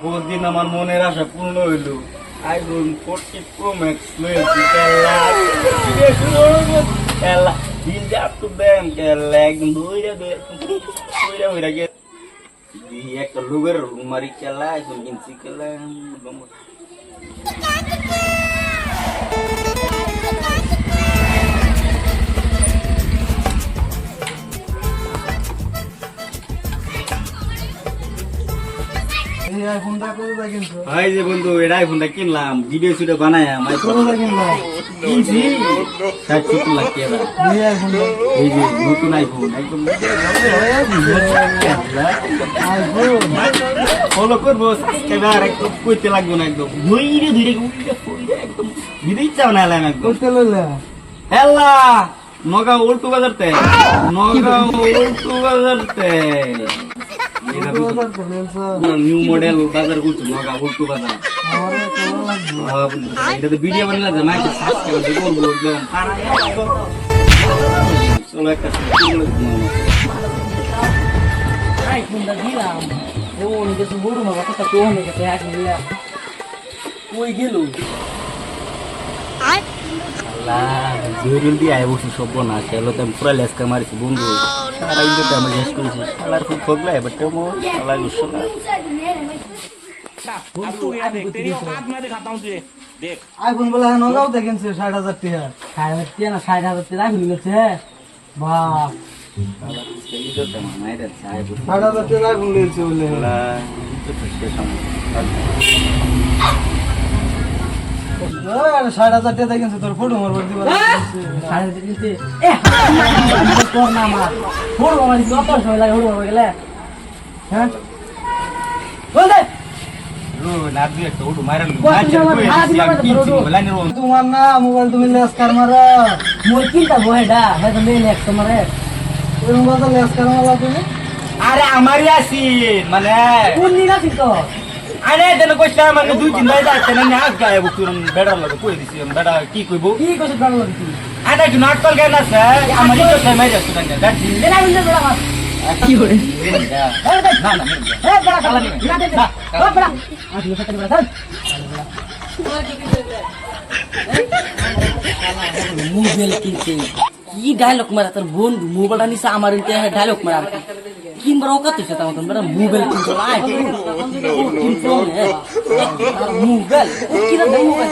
বহুদিন আমার মনের আশা পূর্ণ হইল। আইফোন 14 প্রো ম্যাক্স লয়েছি। কেলা দিনটা আপ টু দেম কেলা একদম দইরা গেছে। একটা লোকের মারি কেলা আইফোন কিনছি কেলা। ভাই যে বন্ধু এটা আইফোনটা কিনলাম, ভিডিও শুটে বানায়া কিনছি 60-70 লাখ টাকা। এই যে নতুন আইফোন একদম ফলো করবো, সাবস্ক্রাইবার একদম কইতে লাগবো না, একদম ধীরে ধীরে একদম দিতে ইচ্ছা না এলাম একদম হেলা নগা উল্টু বাজারতে নিউ মডেল বাজার করছো নগা উল্টু বাজার। এটা তো ভিডিও বানালে মাইকে সাবস্ক্রাইব করবো একদম। চলো একটা আইফোনটা দিলাম এমন কিছু বড় মামা কথা তো অনেক আছে আসলে কই গেল আল্লাহ জরুল দিয়ে আয় বসে সব না খেলো তো পুরা লেসকা মারিছি বন্ধু। সারা ইন্ডিয়াতে আমরা শেষ করেছি শালার খুব ঠকলা এবার তেমন শালা গুসো না। আইফোন বলে নগাও দেখেন 60,000 টাকা 60,000 না 60,000 টাকা আইফোন গেছে বাপ 60,000 টাকা আইফোন নিয়েছে বলে 60,000 টাকা দেখেন তোর ফটো মারবার দিবা 60,000 দিতে তোর না মার ফটো মারি কত সময় লাগে ফটো মারবার গেলে হ্যাঁ বল দে তোমার না মোবাইল তুমি লেসকার মারো মোর কিনতা বহেডা হ্যাঁ তুমি লেসকার মারে ওই মোবাইল লেসকার মারলা তুমি। আরে আমারই আছি মানে কোন দিন আছি তো আরে দেন কইছা মানে 2-3 দিন যাচ্ছে না আজ গায়ে বুকুরন বেড়ার লাগে কই দিছি বেড়া কি কইবো কি কইছ গাল লাগি আরে কি নাটকল গায় না স্যার আমারই তো সময় যাচ্ছে না দেখ দেনা বিন্দা বড়া মার কি করে না না এ বড়া গাল লাগি না দে ও বড়া আজ লোকে বড়া চল মোবাইল কিনতে কি ডায়লগ মারা তোর বন্ধু মোবাইলটা নিছে আমার ইনতে ডায়লগ মারা কিনবার অকাত হইছে তো আমাদের বড় মোবাইল কিনতে আয় মোবাইল কি না মোবাইল